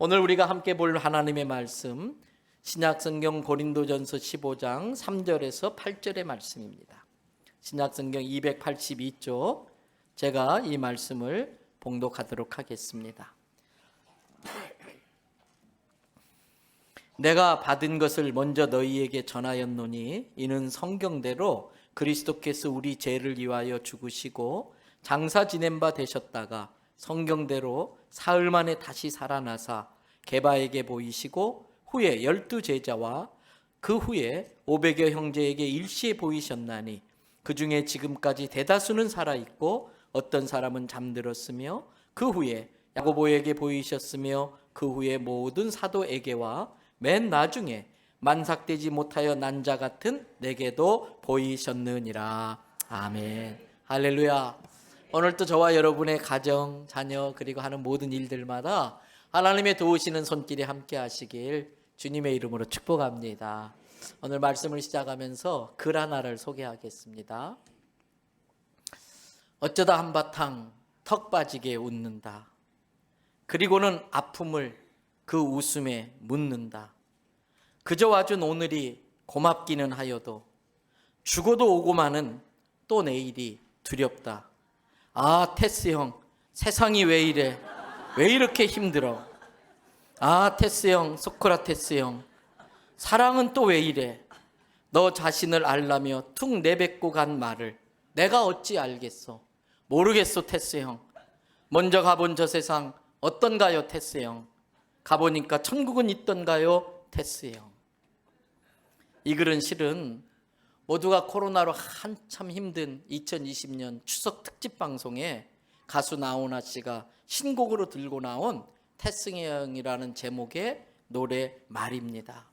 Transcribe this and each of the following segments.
오늘 우리가 함께 볼 하나님의 말씀 신약성경 고린도전서 15장 3절에서 8절의 말씀입니다. 신약성경 282쪽 제가 이 말씀을 봉독하도록 하겠습니다. 내가 받은 것을 먼저 너희에게 전하였노니 이는 성경대로 그리스도께서 우리 죄를 위하여 죽으시고 장사 지낸 바 되셨다가 성경대로 사흘 만에 다시 살아나사 게바에게 보이시고 후에 12 제자와 그 후에 500여 형제에게 일시에 보이셨나니 그 중에 지금까지 대다수는 살아있고 어떤 사람은 잠들었으며 그 후에 야고보에게 보이셨으며 그 후에 모든 사도에게와 맨 나중에 만삭되지 못하여 난 자 같은 내게도 보이셨느니라. 아멘. 할렐루야. 오늘도 저와 여러분의 가정, 자녀 그리고 하는 모든 일들마다 하나님의 도우시는 손길이 함께 하시길 주님의 이름으로 축복합니다. 오늘 말씀을 시작하면서 글 하나를 소개하겠습니다. 어쩌다 한바탕 턱 빠지게 웃는다. 그리고는 아픔을 그 웃음에 묻는다. 그저 와준 오늘이 고맙기는 하여도 죽어도 오고 마는 또 내일이 두렵다. 아, 테스 형, 세상이 왜 이래? 왜 이렇게 힘들어? 아, 테스 형, 소크라테스 형, 사랑은 또 왜 이래? 너 자신을 알라며 툭 내뱉고 간 말을 내가 어찌 알겠어? 모르겠어, 테스 형. 먼저 가본 저 세상 어떤가요, 테스 형? 가보니까 천국은 있던가요, 테스 형? 이 글은 실은 모두가 코로나로 한참 힘든 2020년 추석 특집 방송에 가수 나훈아 씨가 신곡으로 들고 나온 테스 형이라는 제목의 노래 말입니다.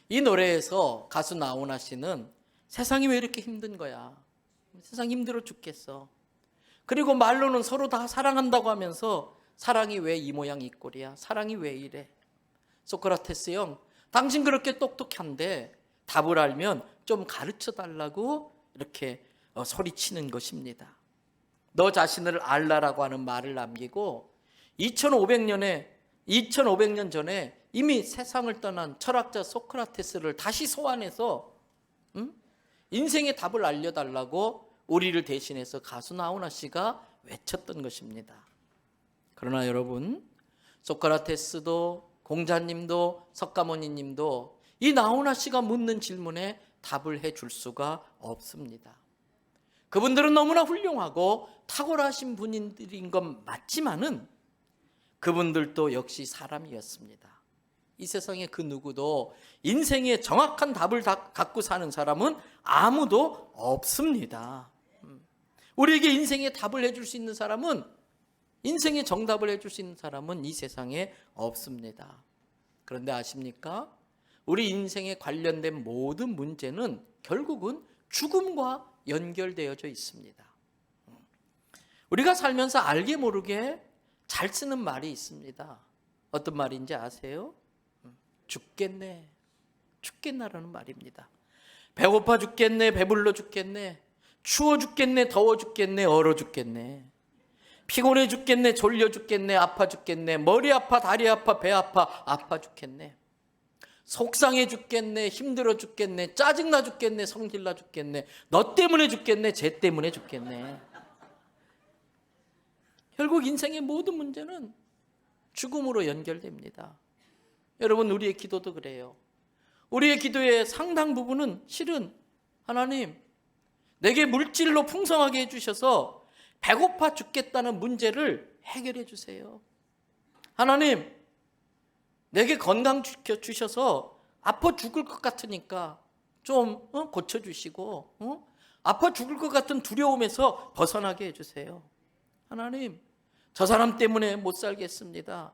이 노래에서 가수 나훈아 씨는 세상이 왜 이렇게 힘든 거야? 세상 힘들어 죽겠어. 그리고 말로는 서로 다 사랑한다고 하면서 사랑이 왜 이 모양 이 꼴이야? 사랑이 왜 이래? 소크라테스 형, 당신 그렇게 똑똑한데 답을 알면 좀 가르쳐 달라고 이렇게 소리치는 것입니다. 너 자신을 알라라고 하는 말을 남기고 2500년 전에 이미 세상을 떠난 철학자 소크라테스를 다시 소환해서 인생의 답을 알려달라고 우리를 대신해서 가수 나훈아 씨가 외쳤던 것입니다. 그러나 여러분, 소크라테스도 공자님도 석가모니님도 이 나훈아 씨가 묻는 질문에 답을 해줄 수가 없습니다. 그분들은 너무나 훌륭하고 탁월하신 분들인 건 맞지만은 그분들도 역시 사람이었습니다. 이 세상에 그 누구도 인생의 정확한 답을 갖고 사는 사람은 아무도 없습니다. 우리에게 인생의 답을 해줄 수 있는 사람은, 인생의 정답을 해줄 수 있는 사람은 이 세상에 없습니다. 그런데 아십니까? 우리 인생에 관련된 모든 문제는 결국은 죽음과 연결되어져 있습니다. 우리가 살면서 알게 모르게 잘 쓰는 말이 있습니다. 어떤 말인지 아세요? 죽겠네, 죽겠나라는 말입니다. 배고파 죽겠네, 배불러 죽겠네, 추워 죽겠네, 더워 죽겠네, 얼어 죽겠네, 피곤해 죽겠네, 졸려 죽겠네, 아파 죽겠네, 머리 아파, 다리 아파, 배 아파, 아파 죽겠네, 속상해 죽겠네, 힘들어 죽겠네, 짜증나 죽겠네, 성질나 죽겠네, 너 때문에 죽겠네, 쟤 때문에 죽겠네. 결국 인생의 모든 문제는 죽음으로 연결됩니다. 여러분, 우리의 기도도 그래요. 우리의 기도의 상당 부분은 실은 하나님, 내게 물질로 풍성하게 해주셔서 배고파 죽겠다는 문제를 해결해 주세요. 하나님, 내게 건강 주셔서 아파 죽을 것 같으니까 좀 고쳐주시고, 아파 죽을 것 같은 두려움에서 벗어나게 해주세요. 하나님, 저 사람 때문에 못 살겠습니다.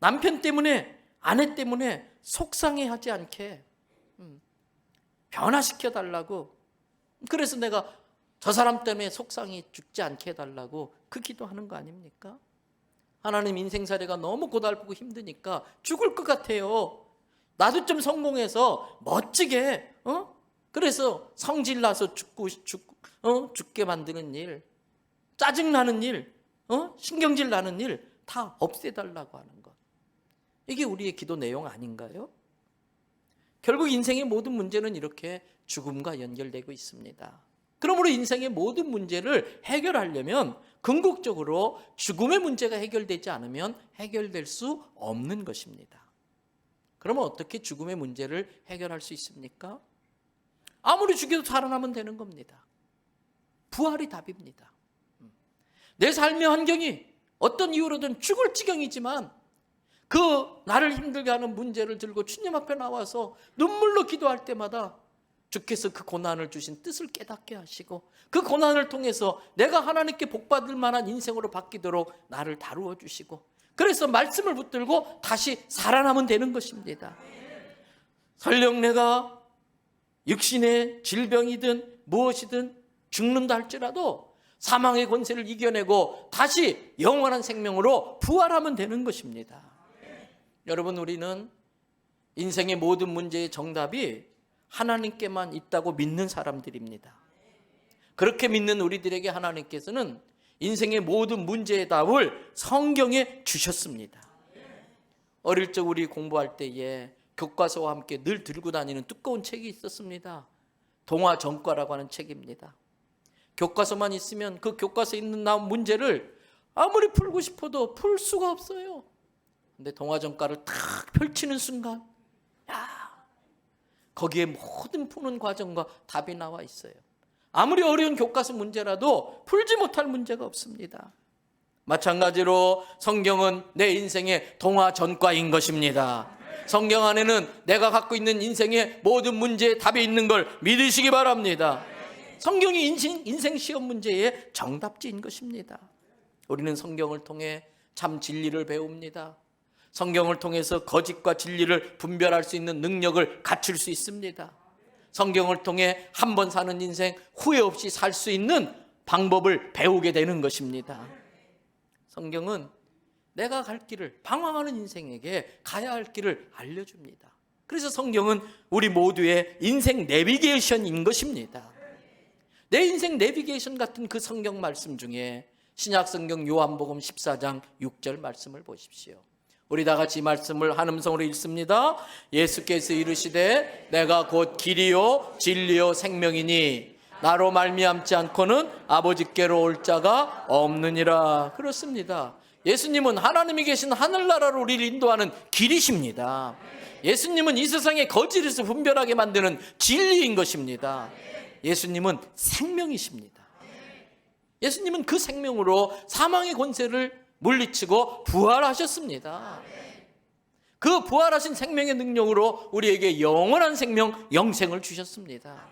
남편 때문에, 아내 때문에 속상해하지 않게 변화시켜 달라고. 그래서 내가 저 사람 때문에 속상해 죽지 않게 해달라고 그 기도하는 거 아닙니까? 하나님, 인생살이가 너무 고달프고 힘드니까 죽을 것 같아요. 나도 좀 성공해서 멋지게, 그래서 성질나서 죽게 만드는 일, 짜증나는 일, 신경질 나는 일 다 없애달라고 하는 것. 이게 우리의 기도 내용 아닌가요? 결국 인생의 모든 문제는 이렇게 죽음과 연결되고 있습니다. 그러므로 인생의 모든 문제를 해결하려면 궁극적으로 죽음의 문제가 해결되지 않으면 해결될 수 없는 것입니다. 그러면 어떻게 죽음의 문제를 해결할 수 있습니까? 아무리 죽여도 살아나면 되는 겁니다. 부활이 답입니다. 내 삶의 환경이 어떤 이유로든 죽을 지경이지만 그 나를 힘들게 하는 문제를 들고 주님 앞에 나와서 눈물로 기도할 때마다 주께서 그 고난을 주신 뜻을 깨닫게 하시고 그 고난을 통해서 내가 하나님께 복받을 만한 인생으로 바뀌도록 나를 다루어 주시고 그래서 말씀을 붙들고 다시 살아나면 되는 것입니다. 설령 내가 육신의 질병이든 무엇이든 죽는다 할지라도 사망의 권세를 이겨내고 다시 영원한 생명으로 부활하면 되는 것입니다. 여러분, 우리는 인생의 모든 문제의 정답이 하나님께만 있다고 믿는 사람들입니다. 그렇게 믿는 우리들에게 하나님께서는 인생의 모든 문제의 답을 성경에 주셨습니다. 어릴 적 우리 공부할 때에 교과서와 함께 늘 들고 다니는 두꺼운 책이 있었습니다. 동화전과라고 하는 책입니다. 교과서만 있으면 그 교과서에 있는 나온 문제를 아무리 풀고 싶어도 풀 수가 없어요. 근데 동화전과를 탁 펼치는 순간 거기에 모든 푸는 과정과 답이 나와 있어요. 아무리 어려운 교과서 문제라도 풀지 못할 문제가 없습니다. 마찬가지로 성경은 내 인생의 동화전과인 것입니다. 성경 안에는 내가 갖고 있는 인생의 모든 문제에 답이 있는 걸 믿으시기 바랍니다. 성경이 인생 시험 문제의 정답지인 것입니다. 우리는 성경을 통해 참 진리를 배웁니다. 성경을 통해서 거짓과 진리를 분별할 수 있는 능력을 갖출 수 있습니다. 성경을 통해 한 번 사는 인생 후회 없이 살 수 있는 방법을 배우게 되는 것입니다. 성경은 내가 갈 길을, 방황하는 인생에게 가야 할 길을 알려줍니다. 그래서 성경은 우리 모두의 인생 내비게이션인 것입니다. 내 인생 내비게이션 같은 그 성경 말씀 중에 신약성경 요한복음 14장 6절 말씀을 보십시오. 우리 다 같이 이 말씀을 한 음성으로 읽습니다. 예수께서 이르시되 내가 곧 길이요 진리요 생명이니 나로 말미암지 않고는 아버지께로 올 자가 없느니라. 그렇습니다. 예수님은 하나님이 계신 하늘나라로 우리를 인도하는 길이십니다. 예수님은 이 세상의 거짓에서 분별하게 만드는 진리인 것입니다. 예수님은 생명이십니다. 예수님은 그 생명으로 사망의 권세를 물리치고 부활하셨습니다. 그 부활하신 생명의 능력으로 우리에게 영원한 생명, 영생을 주셨습니다.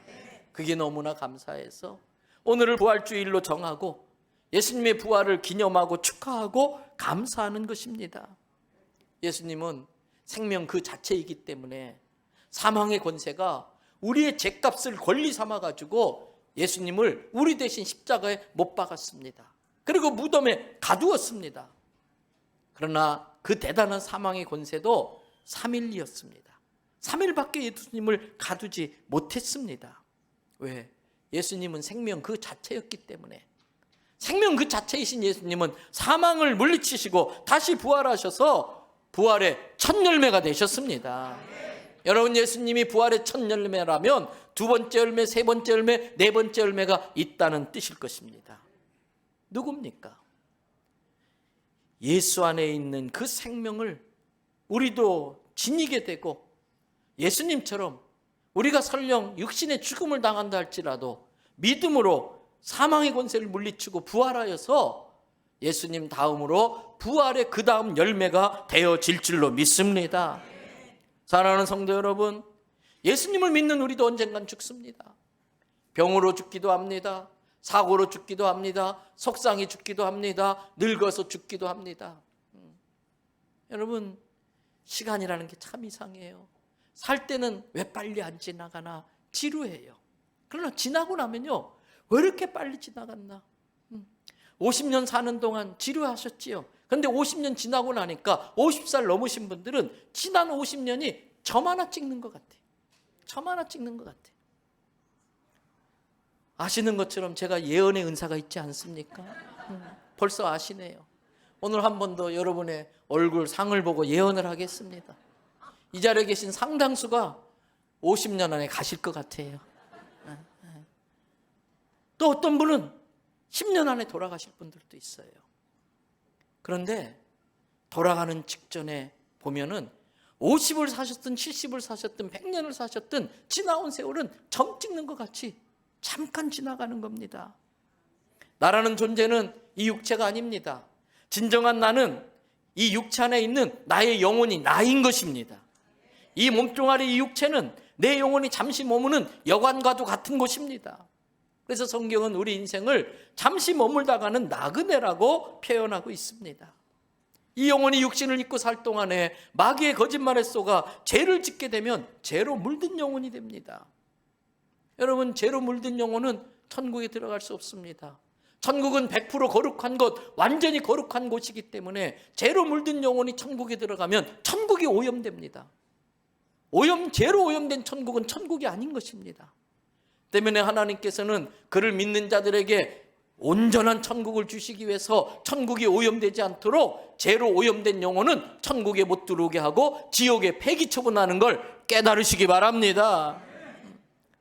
그게 너무나 감사해서 오늘을 부활주일로 정하고 예수님의 부활을 기념하고 축하하고 감사하는 것입니다. 예수님은 생명 그 자체이기 때문에 사망의 권세가 우리의 죄값을 권리 삼아가지고 예수님을 우리 대신 십자가에 못 박았습니다. 그리고 무덤에 가두었습니다. 그러나 그 대단한 사망의 권세도 3일이었습니다. 3일밖에 예수님을 가두지 못했습니다. 왜? 예수님은 생명 그 자체였기 때문에. 생명 그 자체이신 예수님은 사망을 물리치시고 다시 부활하셔서 부활의 첫 열매가 되셨습니다. 여러분, 예수님이 부활의 첫 열매라면 두 번째 열매, 세 번째 열매, 네 번째 열매가 있다는 뜻일 것입니다. 누굽니까? 예수 안에 있는 그 생명을 우리도 지니게 되고 예수님처럼 우리가 설령 육신의 죽음을 당한다 할지라도 믿음으로 사망의 권세를 물리치고 부활하여서 예수님 다음으로 부활의 그 다음 열매가 되어질 줄로 믿습니다. 사랑하는 성도 여러분, 예수님을 믿는 우리도 언젠간 죽습니다. 병으로 죽기도 합니다. 사고로 죽기도 합니다. 속상히 죽기도 합니다. 늙어서 죽기도 합니다. 여러분, 시간이라는 게 참 이상해요. 살 때는 왜 빨리 안 지나가나 지루해요. 그러나 지나고 나면요, 왜 이렇게 빨리 지나갔나? 50년 사는 동안 지루하셨지요. 그런데 50년 지나고 나니까 50살 넘으신 분들은 지난 50년이 점 하나 찍는 것 같아요. 점 하나 찍는 것 같아요. 아시는 것처럼 제가 예언의 은사가 있지 않습니까? 벌써 아시네요. 오늘 한 번 더 여러분의 얼굴 상을 보고 예언을 하겠습니다. 이 자리에 계신 상당수가 50년 안에 가실 것 같아요. 또 어떤 분은 10년 안에 돌아가실 분들도 있어요. 그런데 돌아가는 직전에 보면은 50을 사셨든 70을 사셨든 100년을 사셨든 지나온 세월은 점 찍는 것 같이 잠깐 지나가는 겁니다. 나라는 존재는 이 육체가 아닙니다. 진정한 나는 이 육체 안에 있는 나의 영혼이 나인 것입니다. 이 몸뚱아리 이 육체는 내 영혼이 잠시 머무는 여관과도 같은 곳입니다. 그래서 성경은 우리 인생을 잠시 머물다가는 나그네라고 표현하고 있습니다. 이 영혼이 육신을 입고 살 동안에 마귀의 거짓말에 속아 죄를 짓게 되면 죄로 물든 영혼이 됩니다. 여러분, 죄로 물든 영혼은 천국에 들어갈 수 없습니다. 천국은 100% 거룩한 것, 완전히 거룩한 곳이기 때문에 죄로 물든 영혼이 천국에 들어가면 천국이 오염됩니다. 죄로 오염된 천국은 천국이 아닌 것입니다. 때문에 하나님께서는 그를 믿는 자들에게 온전한 천국을 주시기 위해서 천국이 오염되지 않도록 죄로 오염된 영혼은 천국에 못 들어오게 하고 지옥에 폐기 처분하는 걸 깨달으시기 바랍니다.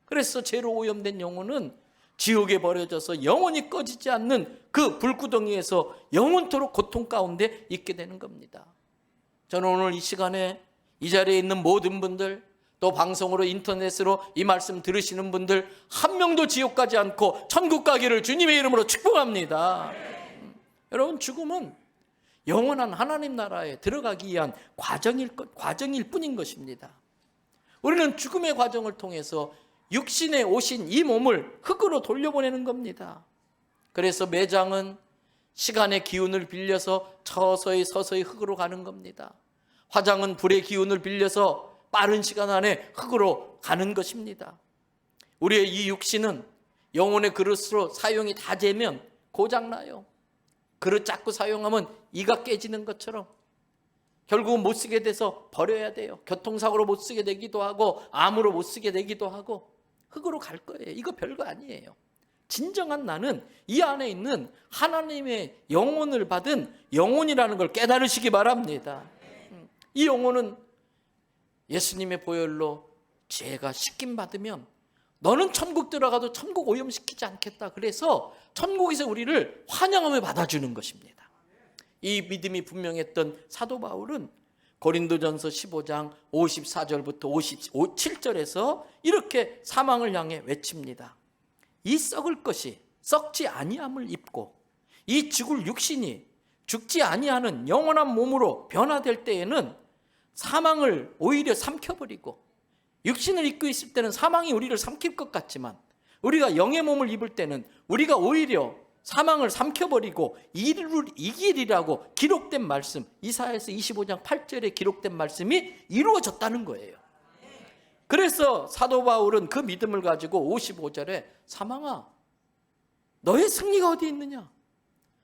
그래서 죄로 오염된 영혼은 지옥에 버려져서 영원히 꺼지지 않는 그 불구덩이에서 영원토록 고통 가운데 있게 되는 겁니다. 저는 오늘 이 시간에 이 자리에 있는 모든 분들, 또 방송으로 인터넷으로 이 말씀 들으시는 분들 한 명도 지옥 가지 않고 천국 가기를 주님의 이름으로 축복합니다. 여러분, 죽음은 영원한 하나님 나라에 들어가기 위한 과정일 뿐인 것입니다. 우리는 죽음의 과정을 통해서 육신에 오신 이 몸을 흙으로 돌려보내는 겁니다. 그래서 매장은 시간의 기운을 빌려서 서서히 흙으로 가는 겁니다. 화장은 불의 기운을 빌려서 빠른 시간 안에 흙으로 가는 것입니다. 우리의 이 육신은 영혼의 그릇으로 사용이 다 되면 고장나요. 그릇 자꾸 사용하면 이가 깨지는 것처럼 결국은 못 쓰게 돼서 버려야 돼요. 교통사고로 못 쓰게 되기도 하고 암으로 못 쓰게 되기도 하고 흙으로 갈 거예요. 이거 별거 아니에요. 진정한 나는 이 안에 있는 하나님의 영혼을 받은 영혼이라는 걸 깨달으시기 바랍니다. 이 영혼은 예수님의 보혈로 죄가 씻김 받으면 너는 천국 들어가도 천국 오염시키지 않겠다. 그래서 천국에서 우리를 환영하며 받아주는 것입니다. 이 믿음이 분명했던 사도 바울은 고린도전서 15장 54절부터 57절에서 이렇게 사망을 향해 외칩니다. 이 썩을 것이 썩지 아니함을 입고 이 죽을 육신이 죽지 아니하는 영원한 몸으로 변화될 때에는 사망을 오히려 삼켜버리고, 육신을 입고 있을 때는 사망이 우리를 삼킬 것 같지만 우리가 영의 몸을 입을 때는 우리가 오히려 사망을 삼켜버리고 이를 이기리라고 기록된 말씀, 이사야서 25장 8절에 기록된 말씀이 이루어졌다는 거예요. 그래서 사도 바울은 그 믿음을 가지고 55절에 사망아 너의 승리가 어디 있느냐,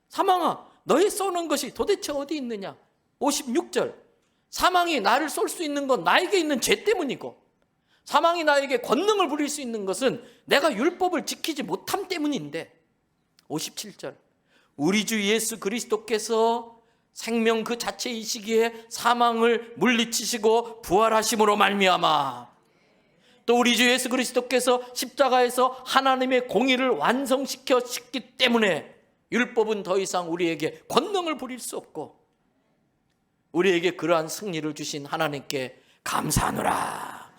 사망아 너의 쏘는 것이 도대체 어디 있느냐. 56절 사망이 나를 쏠 수 있는 건 나에게 있는 죄 때문이고, 사망이 나에게 권능을 부릴 수 있는 것은 내가 율법을 지키지 못함 때문인데, 57절 우리 주 예수 그리스도께서 생명 그 자체이시기에 사망을 물리치시고 부활하심으로 말미암아, 또 우리 주 예수 그리스도께서 십자가에서 하나님의 공의를 완성시켰기 때문에 율법은 더 이상 우리에게 권능을 부릴 수 없고 우리에게 그러한 승리를 주신 하나님께 감사하노라.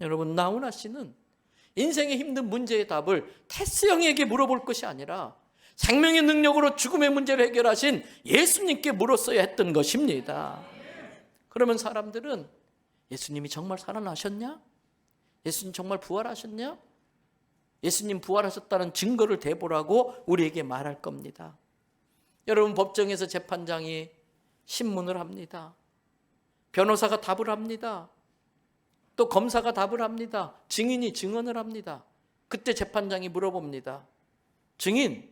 여러분, 나훈아 씨는 인생의 힘든 문제의 답을 테스 형에게 물어볼 것이 아니라 생명의 능력으로 죽음의 문제를 해결하신 예수님께 물었어야 했던 것입니다. 그러면 사람들은 예수님이 정말 살아나셨냐? 예수님 정말 부활하셨냐? 예수님 부활하셨다는 증거를 대보라고 우리에게 말할 겁니다. 여러분, 법정에서 재판장이 신문을 합니다. 변호사가 답을 합니다. 또 검사가 답을 합니다. 증인이 증언을 합니다. 그때 재판장이 물어봅니다. 증인,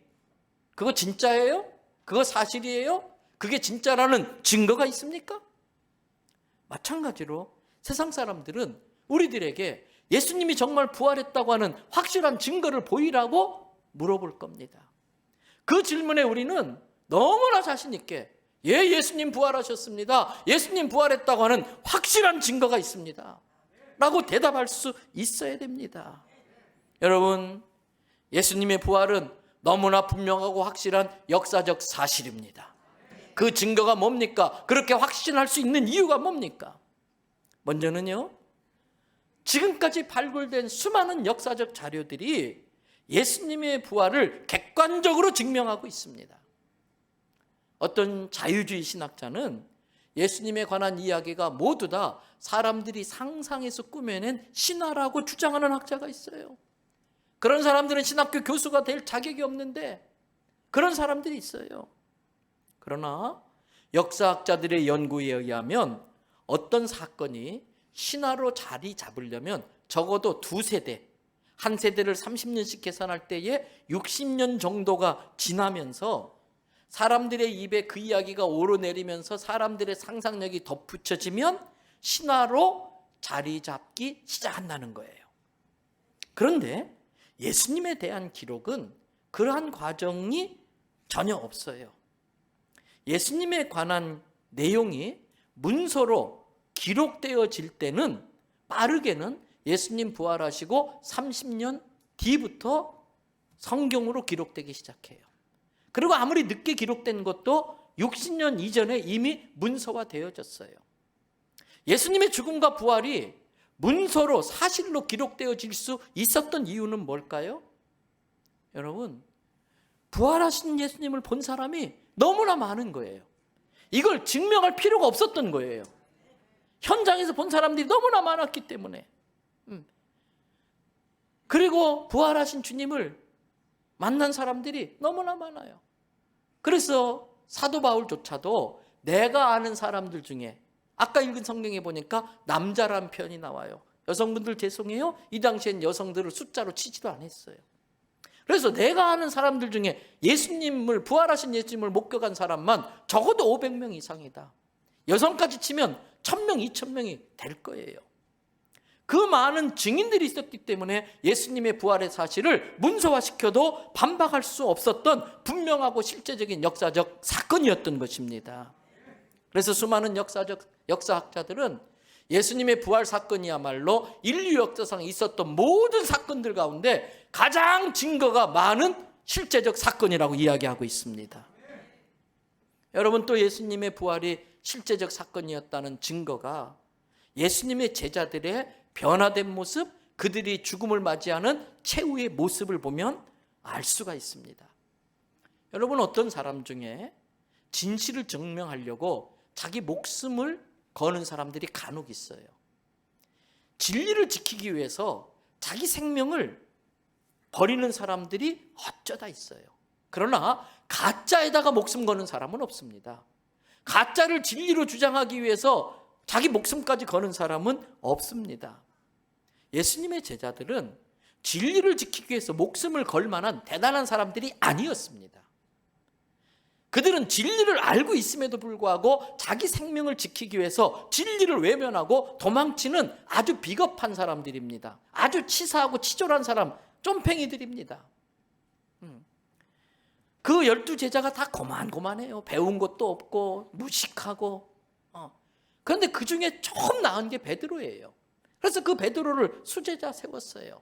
그거 진짜예요? 그거 사실이에요? 그게 진짜라는 증거가 있습니까? 마찬가지로 세상 사람들은 우리들에게 예수님이 정말 부활했다고 하는 확실한 증거를 보이라고 물어볼 겁니다. 그 질문에 우리는 너무나 자신 있게 예수님 부활하셨습니다, 예수님 부활했다고 하는 확실한 증거가 있습니다 라고 대답할 수 있어야 됩니다. 여러분, 예수님의 부활은 너무나 분명하고 확실한 역사적 사실입니다. 그 증거가 뭡니까? 그렇게 확신할 수 있는 이유가 뭡니까? 먼저는요, 지금까지 발굴된 수많은 역사적 자료들이 예수님의 부활을 객관적으로 증명하고 있습니다. 어떤 자유주의 신학자는 예수님에 관한 이야기가 모두 다 사람들이 상상해서 꾸며낸 신화라고 주장하는 학자가 있어요. 그런 사람들은 신학교 교수가 될 자격이 없는데 그런 사람들이 있어요. 그러나 역사학자들의 연구에 의하면 어떤 사건이 신화로 자리 잡으려면 적어도 두 세대, 한 세대를 30년씩 계산할 때에 60년 정도가 지나면서 사람들의 입에 그 이야기가 오르내리면서 사람들의 상상력이 덧붙여지면 신화로 자리 잡기 시작한다는 거예요. 그런데 예수님에 대한 기록은 그러한 과정이 전혀 없어요. 예수님에 관한 내용이 문서로 기록되어질 때는 빠르게는 예수님 부활하시고 30년 뒤부터 성경으로 기록되기 시작해요. 그리고 아무리 늦게 기록된 것도 60년 이전에 이미 문서화되어졌어요. 예수님의 죽음과 부활이 문서로 사실로 기록되어질 수 있었던 이유는 뭘까요? 여러분, 부활하신 예수님을 본 사람이 너무나 많은 거예요. 이걸 증명할 필요가 없었던 거예요. 현장에서 본 사람들이 너무나 많았기 때문에. 그리고 부활하신 주님을 만난 사람들이 너무나 많아요. 그래서 사도 바울조차도 내가 아는 사람들 중에, 아까 읽은 성경에 보니까 남자란 표현이 나와요. 여성분들 죄송해요, 이 당시엔 여성들을 숫자로 치지도 않았어요. 그래서 내가 아는 사람들 중에 예수님을, 부활하신 예수님을 목격한 사람만 적어도 500명 이상이다. 여성까지 치면 1000명, 2000명이 될 거예요. 그 많은 증인들이 있었기 때문에 예수님의 부활의 사실을 문서화시켜도 반박할 수 없었던 분명하고 실제적인 역사적 사건이었던 것입니다. 그래서 수많은 역사학자들은 예수님의 부활 사건이야말로 인류 역사상에 있었던 모든 사건들 가운데 가장 증거가 많은 실제적 사건이라고 이야기하고 있습니다. 여러분, 또 예수님의 부활이 실제적 사건이었다는 증거가 예수님의 제자들의 변화된 모습, 그들이 죽음을 맞이하는 최후의 모습을 보면 알 수가 있습니다. 여러분, 어떤 사람 중에 진실을 증명하려고 자기 목숨을 거는 사람들이 간혹 있어요. 진리를 지키기 위해서 자기 생명을 버리는 사람들이 어쩌다 있어요. 그러나 가짜에다가 목숨 거는 사람은 없습니다. 가짜를 진리로 주장하기 위해서 자기 목숨까지 거는 사람은 없습니다. 예수님의 제자들은 진리를 지키기 위해서 목숨을 걸 만한 대단한 사람들이 아니었습니다. 그들은 진리를 알고 있음에도 불구하고 자기 생명을 지키기 위해서 진리를 외면하고 도망치는 아주 비겁한 사람들입니다. 아주 치사하고 치졸한 사람, 쫌팽이들입니다. 그 12제자가 다 고만고만해요. 배운 것도 없고 무식하고. 그런데 그 중에 좀 나은 게 베드로예요. 그래서 그 베드로를 수제자 세웠어요.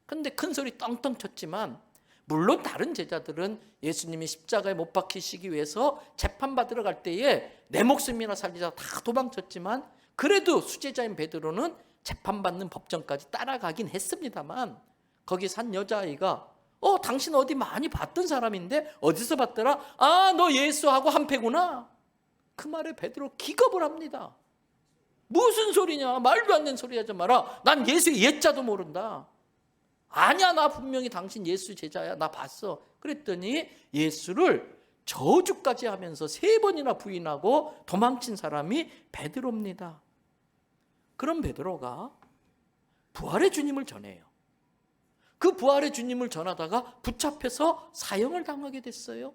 그런데 큰 소리 떵떵 쳤지만, 물론 다른 제자들은 예수님이 십자가에 못 박히시기 위해서 재판받으러 갈 때에 내 목숨이나 살리자 다 도망쳤지만, 그래도 수제자인 베드로는 재판받는 법정까지 따라가긴 했습니다만, 거기 산 여자아이가 당신 어디 많이 봤던 사람인데 어디서 봤더라? 아, 너 예수하고 한패구나. 그 말에 베드로 기겁을 합니다. 무슨 소리냐, 말도 안 되는 소리 하지 마라. 난 예수의 예자도 모른다. 아니야, 나 분명히 당신 예수 제자야, 나 봤어. 그랬더니 예수를 저주까지 하면서 3번이나 부인하고 도망친 사람이 베드로입니다. 그럼 베드로가 부활의 주님을 전해요. 그 부활의 주님을 전하다가 붙잡혀서 사형을 당하게 됐어요.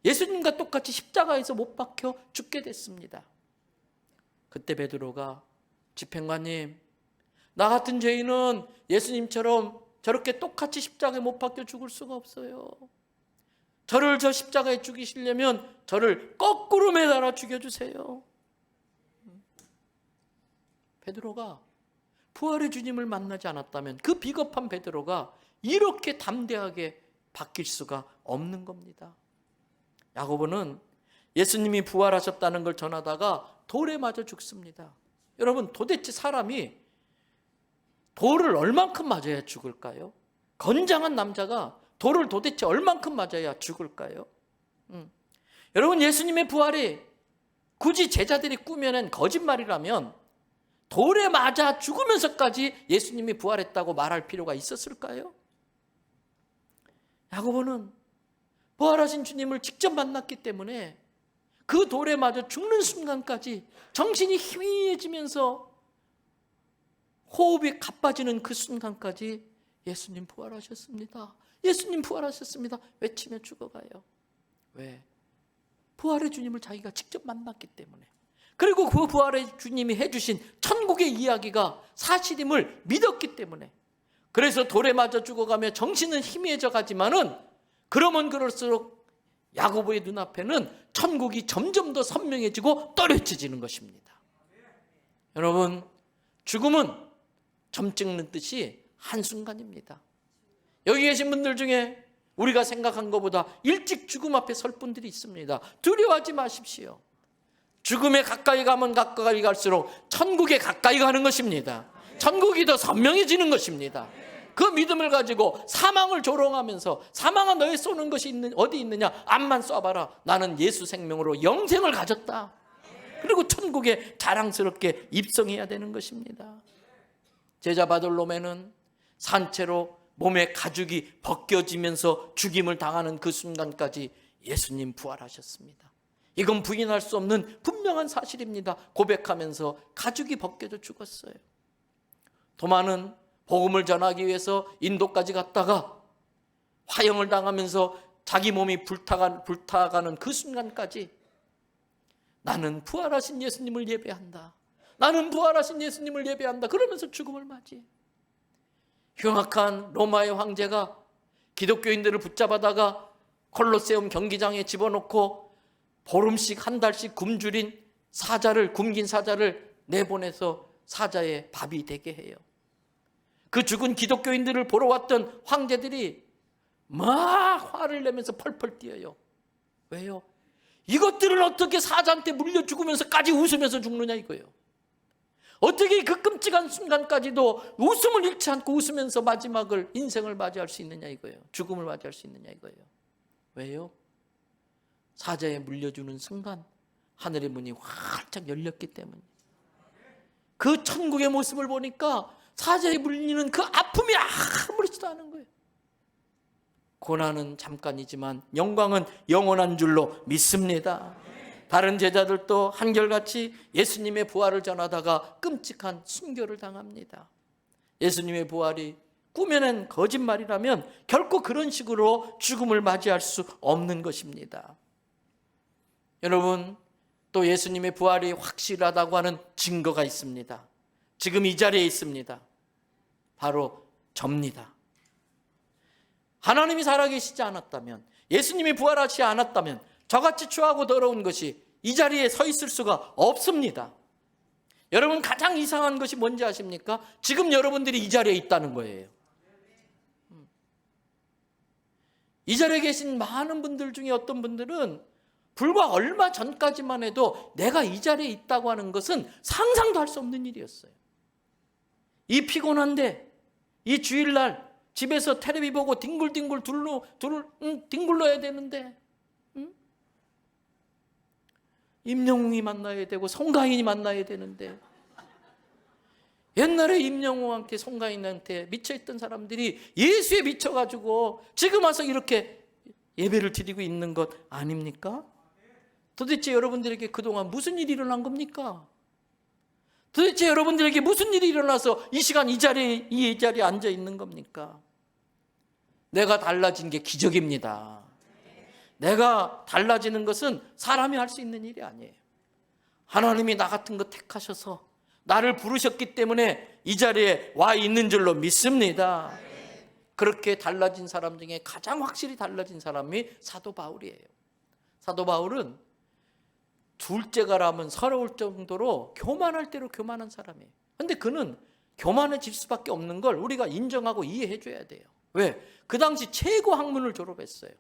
예수님과 똑같이 십자가에서 못 박혀 죽게 됐습니다. 그때 베드로가, 집행관님, 나 같은 죄인은 예수님처럼 저렇게 똑같이 십자가에 못 박혀 죽을 수가 없어요. 저를 저 십자가에 죽이시려면 저를 거꾸로 매달아 죽여주세요. 베드로가 부활의 주님을 만나지 않았다면 그 비겁한 베드로가 이렇게 담대하게 바뀔 수가 없는 겁니다. 야고보는 예수님이 부활하셨다는 걸 전하다가 돌에 맞아 죽습니다. 여러분, 도대체 사람이 돌을 얼만큼 맞아야 죽을까요? 건장한 남자가 돌을 도대체 얼만큼 맞아야 죽을까요? 여러분, 예수님의 부활이 굳이 제자들이 꾸며낸 거짓말이라면 돌에 맞아 죽으면서까지 예수님이 부활했다고 말할 필요가 있었을까요? 야고보는 부활하신 주님을 직접 만났기 때문에 그 돌에 맞아 죽는 순간까지 정신이 희미해지면서 호흡이 가빠지는 그 순간까지 예수님 부활하셨습니다, 예수님 부활하셨습니다 외치며 죽어가요. 왜? 부활의 주님을 자기가 직접 만났기 때문에, 그리고 그 부활의 주님이 해주신 천국의 이야기가 사실임을 믿었기 때문에. 그래서 돌에 맞아 죽어가며 정신은 희미해져 가지만은 그러면 그럴수록 야고보의 눈앞에는 천국이 점점 더 선명해지고 또렷해지는 것입니다. 여러분, 죽음은 점 찍는 듯이 한순간입니다. 여기 계신 분들 중에 우리가 생각한 것보다 일찍 죽음 앞에 설 분들이 있습니다. 두려워하지 마십시오. 죽음에 가까이 가면 가까이 갈수록 천국에 가까이 가는 것입니다. 천국이 더 선명해지는 것입니다. 그 믿음을 가지고 사망을 조롱하면서 사망아 너의 쏘는 것이 어디 있느냐, 암만 쏴봐라, 나는 예수 생명으로 영생을 가졌다, 그리고 천국에 자랑스럽게 입성해야 되는 것입니다. 제자 바돌로매는 산채로 몸의 가죽이 벗겨지면서 죽임을 당하는 그 순간까지 예수님 부활하셨습니다. 이건 부인할 수 없는 분명한 사실입니다. 고백하면서 가죽이 벗겨져 죽었어요. 도마는 복음을 전하기 위해서 인도까지 갔다가 화형을 당하면서 자기 몸이 불타가는 그 순간까지 나는 부활하신 예수님을 예배한다, 나는 부활하신 예수님을 예배한다 그러면서 죽음을 맞이해. 흉악한 로마의 황제가 기독교인들을 붙잡아다가 콜로세움 경기장에 집어넣고 보름씩 한 달씩 굶긴 사자를 내보내서 사자의 밥이 되게 해요. 그 죽은 기독교인들을 보러 왔던 황제들이 막 화를 내면서 펄펄 뛰어요. 왜요? 이것들을 어떻게 사자한테 물려 죽으면서까지 웃으면서 죽느냐 이거예요. 어떻게 그 끔찍한 순간까지도 웃음을 잃지 않고 웃으면서 마지막을, 인생을 맞이할 수 있느냐 이거예요. 죽음을 맞이할 수 있느냐 이거예요. 왜요? 사자에 물려주는 순간 하늘의 문이 활짝 열렸기 때문에. 그 천국의 모습을 보니까 사자에 물리는 그 아픔이 아무렇지도 않은 거예요. 고난은 잠깐이지만 영광은 영원한 줄로 믿습니다. 다른 제자들도 한결같이 예수님의 부활을 전하다가 끔찍한 순교를 당합니다. 예수님의 부활이 꾸며낸 거짓말이라면 결코 그런 식으로 죽음을 맞이할 수 없는 것입니다. 여러분, 또 예수님의 부활이 확실하다고 하는 증거가 있습니다. 지금 이 자리에 있습니다. 바로 접니다. 하나님이 살아계시지 않았다면, 예수님이 부활하지 않았다면 저같이 추하고 더러운 것이 이 자리에 서 있을 수가 없습니다. 여러분, 가장 이상한 것이 뭔지 아십니까? 지금 여러분들이 이 자리에 있다는 거예요. 이 자리에 계신 많은 분들 중에 어떤 분들은 불과 얼마 전까지만 해도 내가 이 자리에 있다고 하는 것은 상상도 할 수 없는 일이었어요. 이 피곤한데 이 주일날 집에서 텔레비 보고 뒹굴뒹굴 뒹굴러야 되는데, 임영웅이 만나야 되고 송가인이 만나야 되는데, 옛날에 임영웅한테 송가인한테 미쳐있던 사람들이 예수에 미쳐가지고 지금 와서 이렇게 예배를 드리고 있는 것 아닙니까? 도대체 여러분들에게 그동안 무슨 일이 일어난 겁니까? 도대체 여러분들에게 무슨 일이 일어나서 이 시간 이 자리에 앉아 있는 겁니까? 내가 달라진 게 기적입니다. 내가 달라지는 것은 사람이 할 수 있는 일이 아니에요. 하나님이 나 같은 거 택하셔서 나를 부르셨기 때문에 이 자리에 와 있는 줄로 믿습니다. 그렇게 달라진 사람 중에 가장 확실히 달라진 사람이 사도 바울이에요. 사도 바울은 둘째가라면 서러울 정도로 교만할 대로 교만한 사람이에요. 그런데 그는 교만해질 수밖에 없는 걸 우리가 인정하고 이해해 줘야 돼요. 왜? 그 당시 최고 학문을 졸업했어요.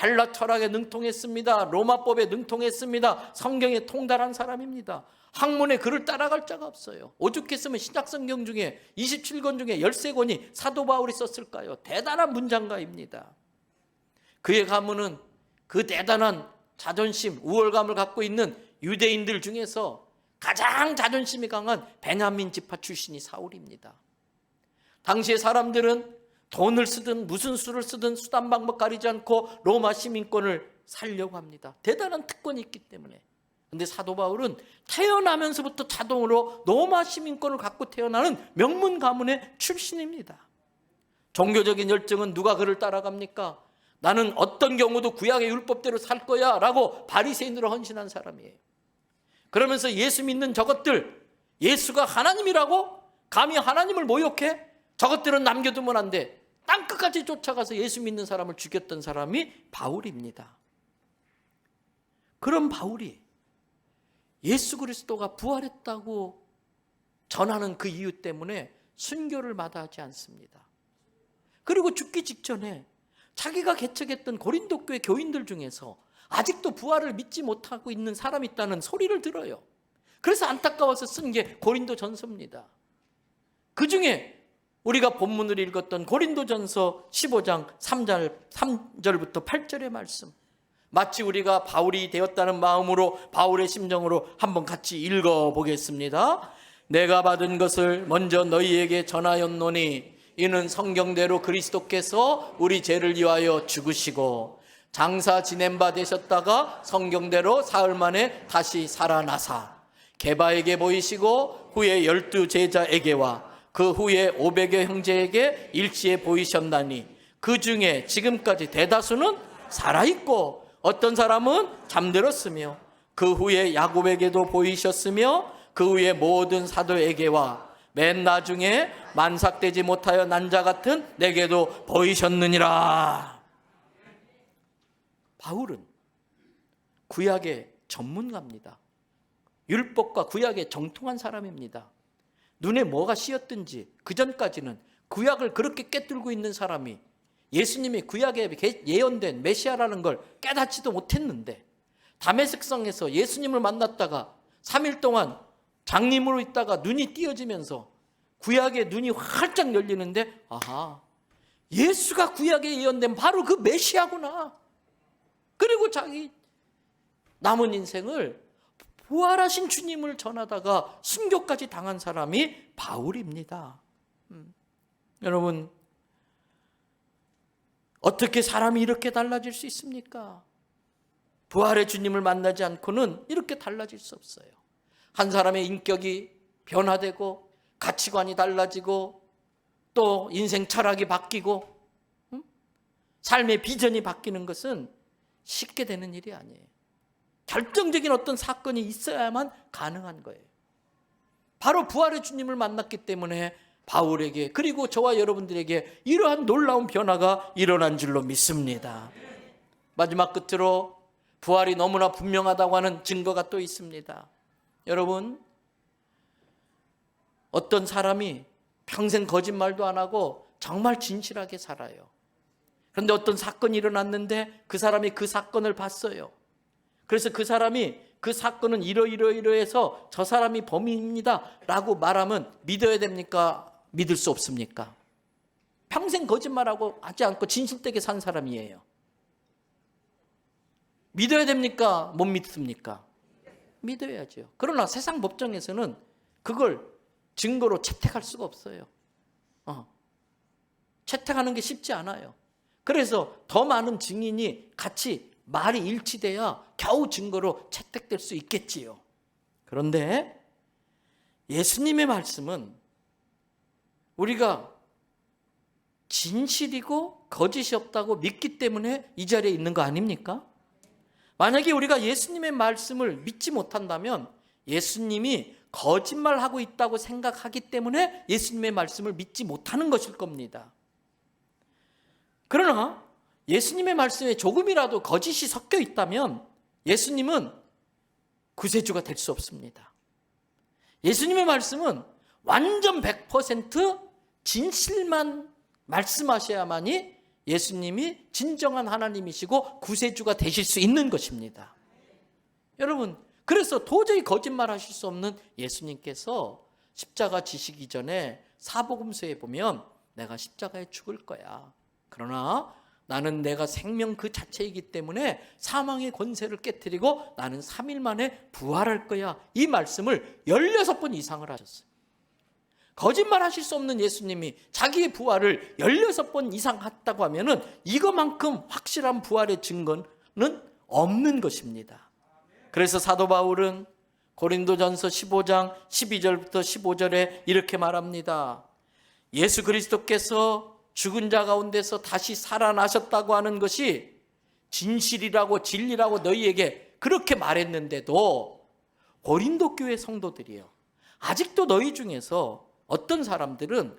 헬라 철학에 능통했습니다. 로마법에 능통했습니다. 성경에 통달한 사람입니다. 학문에 그를 따라갈 자가 없어요. 오죽했으면 신약성경 중에 27권 중에 13권이 사도 바울이 썼을까요? 대단한 문장가입니다. 그의 가문은 그 대단한 자존심, 우월감을 갖고 있는 유대인들 중에서 가장 자존심이 강한 베냐민 지파 출신이 사울입니다. 당시의 사람들은 돈을 쓰든 무슨 수를 쓰든 수단 방법 가리지 않고 로마 시민권을 살려고 합니다. 대단한 특권이 있기 때문에. 그런데 사도 바울은 태어나면서부터 자동으로 로마 시민권을 갖고 태어나는 명문 가문의 출신입니다. 종교적인 열정은 누가 그를 따라갑니까? 나는 어떤 경우도 구약의 율법대로 살 거야 라고 바리새인으로 헌신한 사람이에요. 그러면서 예수 믿는 저것들, 예수가 하나님이라고 감히 하나님을 모욕해? 저것들은 남겨두면 안 돼. 땅끝까지 쫓아가서 예수 믿는 사람을 죽였던 사람이 바울입니다. 그런 바울이 예수 그리스도가 부활했다고 전하는 그 이유 때문에 순교를 마다하지 않습니다. 그리고 죽기 직전에 자기가 개척했던 고린도 교회 교인들 중에서 아직도 부활을 믿지 못하고 있는 사람이 있다는 소리를 들어요. 그래서 안타까워서 쓴 게 고린도 전서입니다. 그 중에 우리가 본문을 읽었던 고린도 전서 15장 3절부터 8절의 말씀, 마치 우리가 바울이 되었다는 마음으로 바울의 심정으로 한번 같이 읽어보겠습니다. 내가 받은 것을 먼저 너희에게 전하였노니 이는 성경대로 그리스도께서 우리 죄를 위하여 죽으시고 장사 지낸 바 되셨다가 성경대로 사흘 만에 다시 살아나사 게바에게 보이시고 후에 12 제자에게와 그 후에 500여 형제에게 일시에 보이셨나니 그 중에 지금까지 대다수는 살아있고 어떤 사람은 잠들었으며 그 후에 야곱에게도 보이셨으며 그 후에 모든 사도에게와 맨 나중에 만삭되지 못하여 난 자 같은 내게도 보이셨느니라. 바울은 구약의 전문가입니다. 율법과 구약에 정통한 사람입니다. 눈에 뭐가 씌었든지 그전까지는 구약을 그렇게 꿰뚫고 있는 사람이 예수님이 구약에 예언된 메시아라는 걸 깨닫지도 못했는데 다메섹성에서 예수님을 만났다가 3일 동안 장님으로 있다가 눈이 띄어지면서 구약의 눈이 활짝 열리는데 아하, 예수가 구약에 예언된 바로 그 메시아구나. 그리고 자기 남은 인생을 부활하신 주님을 전하다가 순교까지 당한 사람이 바울입니다. 여러분, 어떻게 사람이 이렇게 달라질 수 있습니까? 부활의 주님을 만나지 않고는 이렇게 달라질 수 없어요. 한 사람의 인격이 변화되고 가치관이 달라지고 또 인생 철학이 바뀌고 삶의 비전이 바뀌는 것은 쉽게 되는 일이 아니에요. 결정적인 어떤 사건이 있어야만 가능한 거예요. 바로 부활의 주님을 만났기 때문에 바울에게 그리고 저와 여러분들에게 이러한 놀라운 변화가 일어난 줄로 믿습니다. 마지막 끝으로 부활이 너무나 분명하다고 하는 증거가 또 있습니다. 여러분, 어떤 사람이 평생 거짓말도 안 하고 정말 진실하게 살아요. 그런데 어떤 사건이 일어났는데 그 사람이 그 사건을 봤어요. 그래서 그 사람이 그 사건은 이러이러해서 저 사람이 범인입니다 라고 말하면 믿어야 됩니까? 믿을 수 없습니까? 평생 거짓말하고 하지 않고 진실되게 산 사람이에요. 믿어야 됩니까? 못 믿습니까? 믿어야죠. 그러나 세상 법정에서는 그걸 증거로 채택할 수가 없어요. 채택하는 게 쉽지 않아요. 그래서 더 많은 증인이 같이 말이 일치돼야 겨우 증거로 채택될 수 있겠지요. 그런데 예수님의 말씀은 우리가 진실이고 거짓이 없다고 믿기 때문에 이 자리에 있는 거 아닙니까? 만약에 우리가 예수님의 말씀을 믿지 못한다면 예수님이 거짓말하고 있다고 생각하기 때문에 예수님의 말씀을 믿지 못하는 것일 겁니다. 그러나 예수님의 말씀에 조금이라도 거짓이 섞여 있다면 예수님은 구세주가 될 수 없습니다. 예수님의 말씀은 완전 100% 진실만 말씀하셔야만이 예수님이 진정한 하나님이시고 구세주가 되실 수 있는 것입니다. 여러분, 그래서 도저히 거짓말하실 수 없는 예수님께서 십자가 지시기 전에 사복음서에 보면 내가 십자가에 죽을 거야. 그러나 나는 내가 생명 그 자체이기 때문에 사망의 권세를 깨뜨리고 나는 3일 만에 부활할 거야. 이 말씀을 16번 이상을 하셨어요. 거짓말하실 수 없는 예수님이 자기의 부활을 16번 이상 했다고 하면은 이거만큼 확실한 부활의 증거는 없는 것입니다. 그래서 사도 바울은 고린도전서 15장 12절부터 15절에 이렇게 말합니다. 예수 그리스도께서 죽은 자 가운데서 다시 살아나셨다고 하는 것이 진실이라고 진리라고 너희에게 그렇게 말했는데도 고린도 교회 성도들이요, 아직도 너희 중에서 어떤 사람들은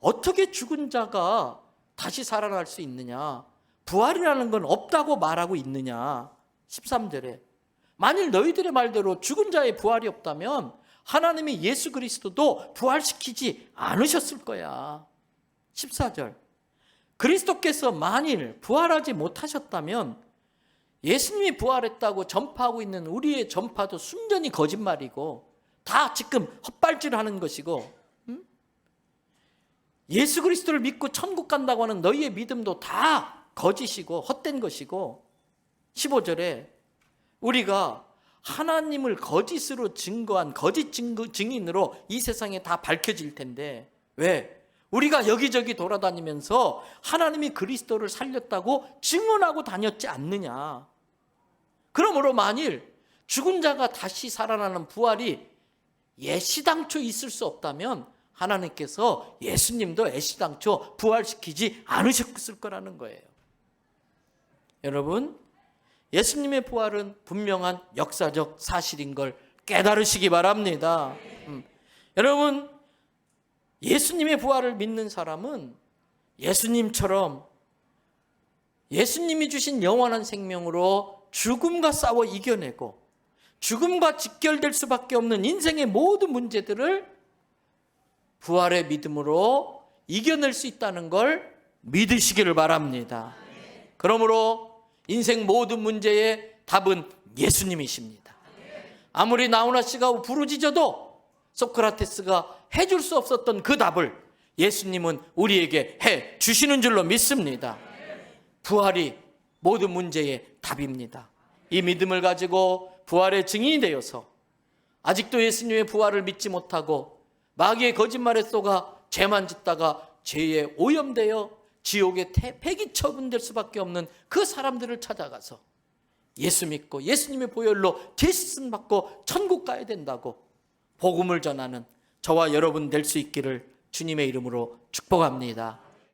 어떻게 죽은 자가 다시 살아날 수 있느냐, 부활이라는 건 없다고 말하고 있느냐. 13절에 만일 너희들의 말대로 죽은 자의 부활이 없다면 하나님이 예수 그리스도도 부활시키지 않으셨을 거야. 14절 그리스도께서 만일 부활하지 못하셨다면 예수님이 부활했다고 전파하고 있는 우리의 전파도 순전히 거짓말이고 다 지금 헛발질하는 것이고, 예수 그리스도를 믿고 천국 간다고 하는 너희의 믿음도 다 거짓이고 헛된 것이고, 15절에 우리가 하나님을 거짓으로 증거한 거짓 증인으로 이 세상에 다 밝혀질 텐데 왜? 우리가 여기저기 돌아다니면서 하나님이 그리스도를 살렸다고 증언하고 다녔지 않느냐. 그러므로 만일 죽은 자가 다시 살아나는 부활이 예시당초 있을 수 없다면 하나님께서 예수님도 예시당초 부활시키지 않으셨을 거라는 거예요. 여러분, 예수님의 부활은 분명한 역사적 사실인 걸 깨달으시기 바랍니다. 여러분, 예수님의 부활을 믿는 사람은 예수님처럼 예수님이 주신 영원한 생명으로 죽음과 싸워 이겨내고 죽음과 직결될 수밖에 없는 인생의 모든 문제들을 부활의 믿음으로 이겨낼 수 있다는 걸 믿으시기를 바랍니다. 그러므로 인생 모든 문제의 답은 예수님이십니다. 아무리 나훈아 씨가 부르짖어도 소크라테스가 해줄 수 없었던 그 답을 예수님은 우리에게 해 주시는 줄로 믿습니다. 부활이 모든 문제의 답입니다. 이 믿음을 가지고 부활의 증인이 되어서 아직도 예수님의 부활을 믿지 못하고 마귀의 거짓말에 속아 죄만 짓다가 죄에 오염되어 지옥의 폐기 처분될 수밖에 없는 그 사람들을 찾아가서 예수 믿고 예수님의 보혈로 죄 씻음 받고 천국 가야 된다고 복음을 전하는 저와 여러분 될 수 있기를 주님의 이름으로 축복합니다.